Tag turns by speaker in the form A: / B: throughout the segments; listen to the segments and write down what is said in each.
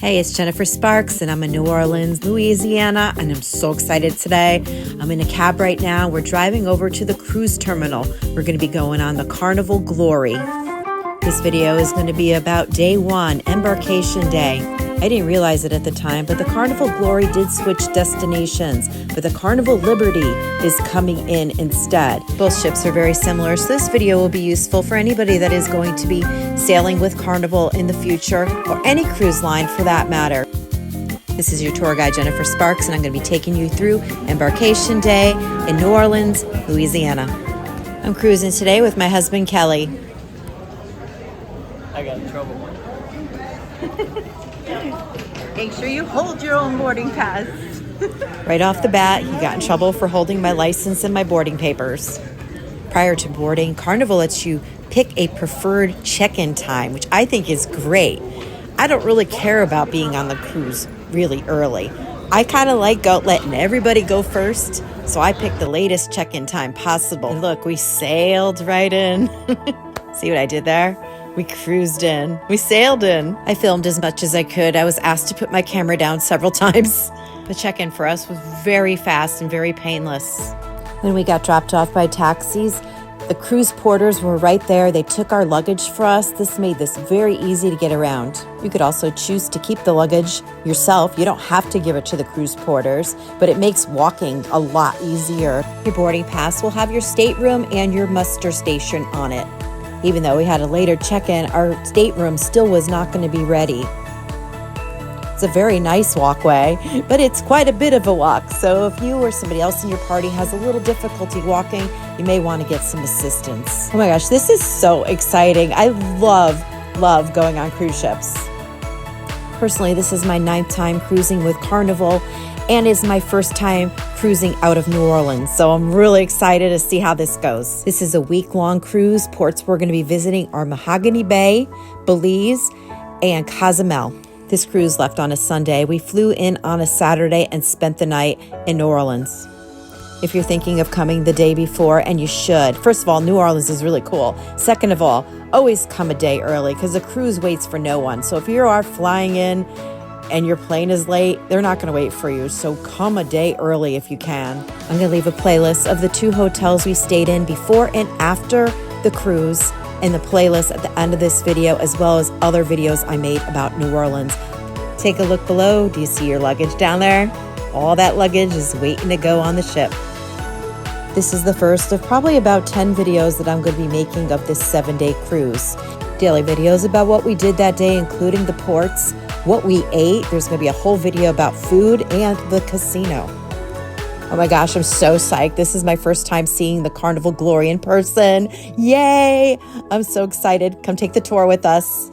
A: Hey, it's Jennifer Sparks, and I'm in New Orleans, Louisiana, and I'm so excited today. I'm in a cab right now. We're driving over to the cruise terminal. We're going to be going on the Carnival Glory. This video is going to be about day one, embarkation day. I didn't realize it at the time, but the Carnival Glory did switch destinations, but the Carnival Liberty is coming in instead. Both ships are very similar, so this video will be useful for anybody that is going to be sailing with Carnival in the future, or any cruise line for that matter. This is your tour guide, Jennifer Sparks, and I'm going to be taking you through embarkation day in New Orleans, Louisiana. I'm cruising today with my husband, Kelly.
B: I got in trouble.
C: Make sure you hold your own boarding pass.
A: Right off the bat, he got in trouble for holding my license and my boarding papers. Prior to boarding, Carnival lets you pick a preferred check-in time, which I think is great. I don't really care about being on the cruise really early. I kind of like letting everybody go first, so I picked the latest check-in time possible. And look, we sailed right in. See what I did there? We cruised in. We sailed in. I filmed as much as I could. I was asked to put my camera down several times. The check-in for us was very fast and very painless. When we got dropped off by taxis, the cruise porters were right there. They took our luggage for us. This made this very easy to get around. You could also choose to keep the luggage yourself. You don't have to give it to the cruise porters, but it makes walking a lot easier. Your boarding pass will have your stateroom and your muster station on it. Even though we had a later check-in, our stateroom still was not going to be ready. It's a very nice walkway, but it's quite a bit of a walk. So if you or somebody else in your party has a little difficulty walking, you may want to get some assistance. Oh my gosh, this is so exciting. I love going on cruise ships. Personally, this is my 9th time cruising with Carnival, and is my first time cruising out of New Orleans. So I'm really excited to see how this goes. This is a week-long cruise. Ports we're going to be visiting are Mahogany Bay, Belize, and Cozumel. This cruise left on a Sunday. We flew in on a Saturday and spent the night in New Orleans. If you're thinking of coming the day before, and you should, first of all, New Orleans is really cool. Second of all, always come a day early because the cruise waits for no one. So if you are flying in and your plane is late, they're not going to wait for you. So come a day early if you can. I'm going to leave a playlist of the 2 hotels we stayed in before and after the cruise in the playlist at the end of this video, as well as other videos I made about New Orleans. Take a look below. Do you see your luggage down there? All that luggage is waiting to go on the ship. This is the first of probably about 10 videos that I'm going to be making of this 7-day cruise. Daily videos about what we did that day, including the ports, what we ate. There's going to be a whole video about food and the casino. Oh my gosh, I'm so psyched. This is my first time seeing the Carnival Glory in person. Yay! I'm so excited. Come take the tour with us.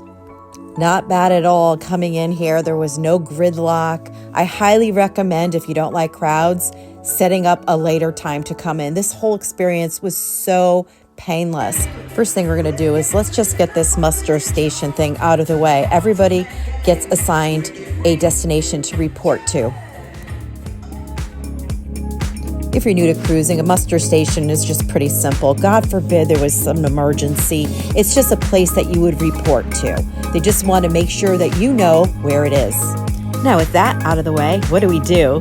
A: Not bad at all coming in here. There was no gridlock. I highly recommend, if you don't like crowds, setting up a later time to come in. This whole experience was so painless. First thing we're going to do is let's just get this muster station thing out of the way. Everybody gets assigned a destination to report to. If you're new to cruising, a muster station is just pretty simple. God forbid there was some emergency. It's just a place that you would report to. They just want to make sure that you know where it is. Now with that out of the way, what do?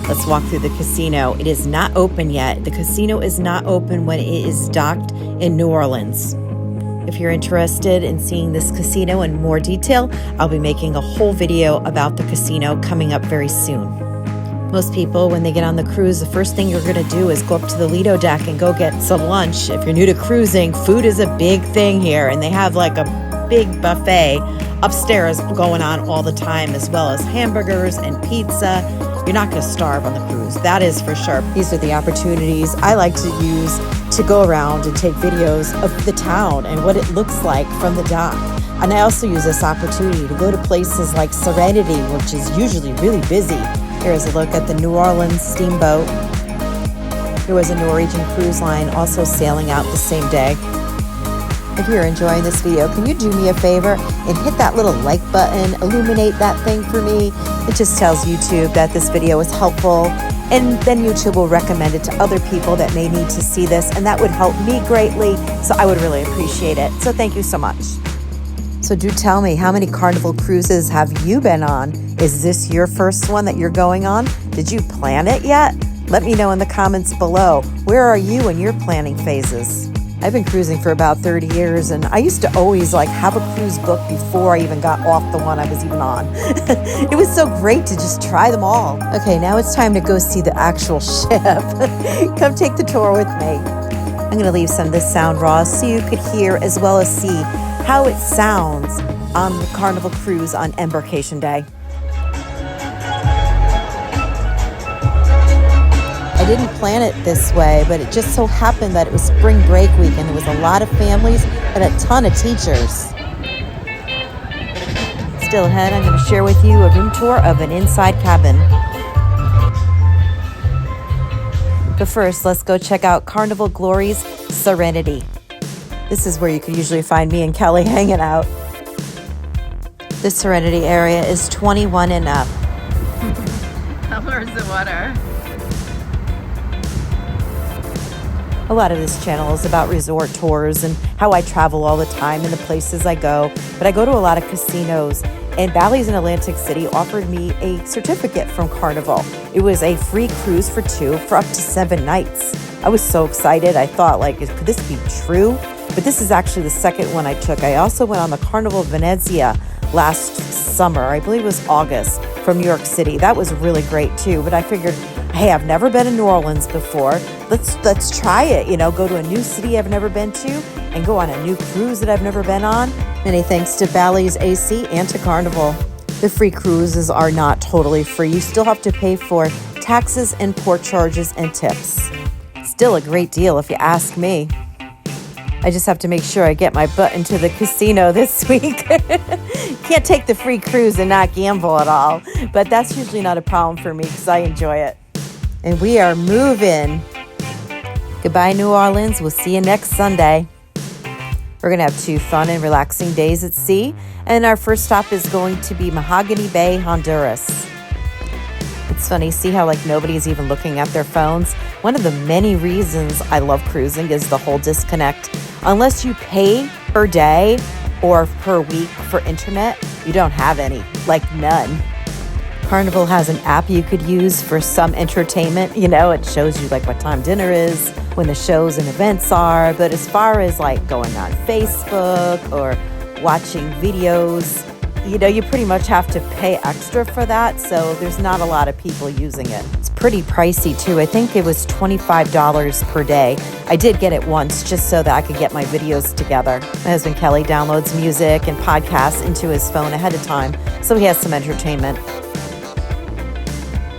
A: Let's walk through the casino. It is not open yet. The casino is not open when it is docked in New Orleans. If you're interested in seeing this casino in more detail, I'll be making a whole video about the casino coming up very soon. Most people, when they get on the cruise, the first thing you're going to do is go up to the Lido deck and go get some lunch. If you're new to cruising, food is a big thing here, and they have like a big buffet upstairs going on all the time, as well as hamburgers and pizza. You're not going to starve on the cruise, that is for sure. These are the opportunities I like to use to go around and take videos of the town and what it looks like from the dock. And I also use this opportunity to go to places like Serenity, which is usually really busy. Here's a look at the New Orleans steamboat. There was a Norwegian cruise line also sailing out the same day. If you're enjoying this video, can you do me a favor and hit that little like button, illuminate that thing for me? It just tells YouTube that this video is helpful, and then YouTube will recommend it to other people that may need to see this, and that would help me greatly, so I would really appreciate it. So thank you so much. So do tell me, how many Carnival cruises have you been on? Is this your first one that you're going on? Did you plan it yet? Let me know in the comments below. Where are you in your planning phases? I've been cruising for about 30 years, and I used to always have a cruise book before I even got off the one I was even on. It was so great to just try them all. Okay, now it's time to go see the actual ship. Come take the tour with me. I'm going to leave some of this sound raw so you could hear as well as see how it sounds on the Carnival cruise on Embarkation Day. I didn't plan it this way, but it just so happened that it was spring break weekend. There was a lot of families and a ton of teachers. Still ahead, I'm going to share with you a room tour of an inside cabin. But first, let's go check out Carnival Glory's Serenity. This is where you could usually find me and Kelly hanging out. The Serenity area is 21 and up.
C: Where's the water?
A: A lot of this channel is about resort tours and how I travel all the time and the places I go. But I go to a lot of casinos, and Bally's in Atlantic City offered me a certificate from Carnival. It was a free cruise for two for up to 7 nights. I was so excited. I thought, could this be true? But this is actually the second one I took. I also went on the Carnival Venezia last summer. I believe it was August, from New York City. That was really great too. But I figured, hey, I've never been to New Orleans before. Let's try it. Go to a new city I've never been to and go on a new cruise that I've never been on. Many thanks to Bally's AC and to Carnival. The free cruises are not totally free. You still have to pay for taxes and port charges and tips. Still a great deal if you ask me. I just have to make sure I get my butt into the casino this week. Can't take the free cruise and not gamble at all. But that's usually not a problem for me because I enjoy it. And we are moving. Goodbye, New Orleans. We'll see you next Sunday. We're going to have 2 fun and relaxing days at sea. And our first stop is going to be Mahogany Bay, Honduras. It's funny, see how nobody's even looking at their phones? One of the many reasons I love cruising is the whole disconnect. Unless you pay per day or per week for internet, you don't have any, none. Carnival has an app you could use for some entertainment. It shows you what time dinner is, when the shows and events are. But as far as going on Facebook or watching videos, you pretty much have to pay extra for that. So there's not a lot of people using it. It's pretty pricey too. I think it was $25 per day. I did get it once just so that I could get my videos together. My husband Kelly downloads music and podcasts into his phone ahead of time, so he has some entertainment.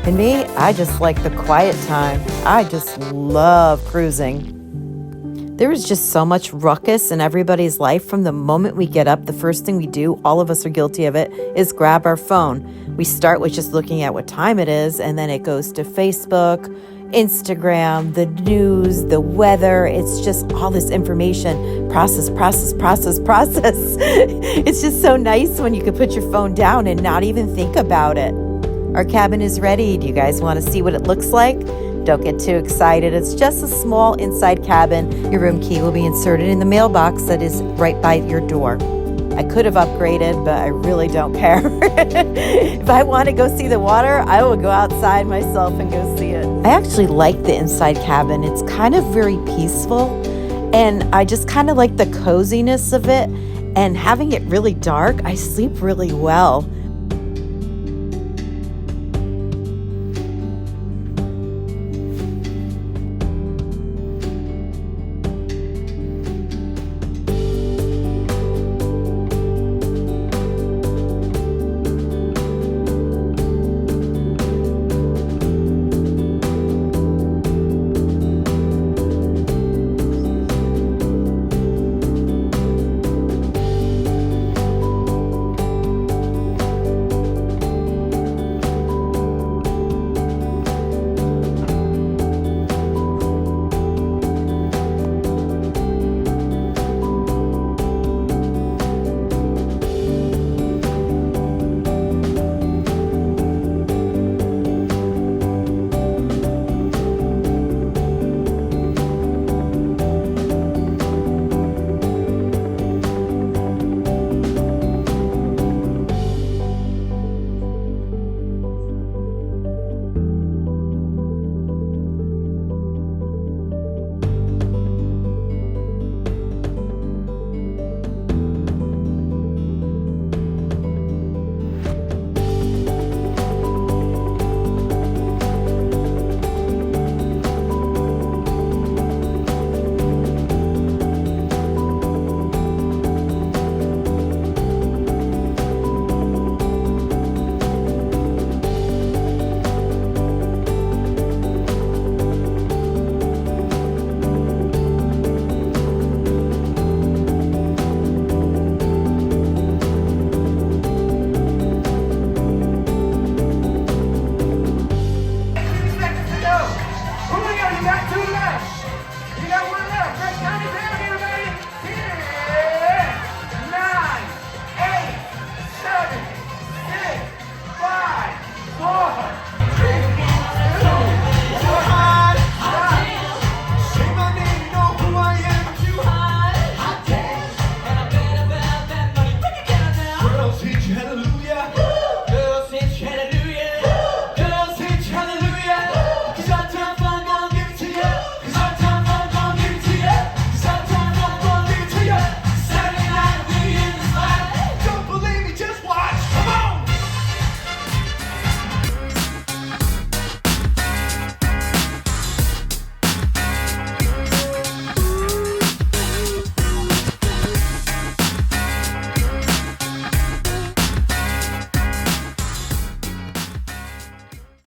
A: And me, I just like the quiet time. I just love cruising. There is just so much ruckus in everybody's life. From the moment we get up, the first thing we do, all of us are guilty of it, is grab our phone. We start with just looking at what time it is, and then it goes to Facebook, Instagram, the news, the weather. It's just all this information. Process. It's just so nice when you can put your phone down and not even think about it. Our cabin is ready. Do you guys want to see what it looks like? Don't get too excited. It's just a small inside cabin. Your room key will be inserted in the mailbox that is right by your door. I could have upgraded, but I really don't care. If I want to go see the water, I will go outside myself and go see it. I actually like the inside cabin. It's kind of very peaceful, and I just kind of like the coziness of it. And having it really dark, I sleep really well.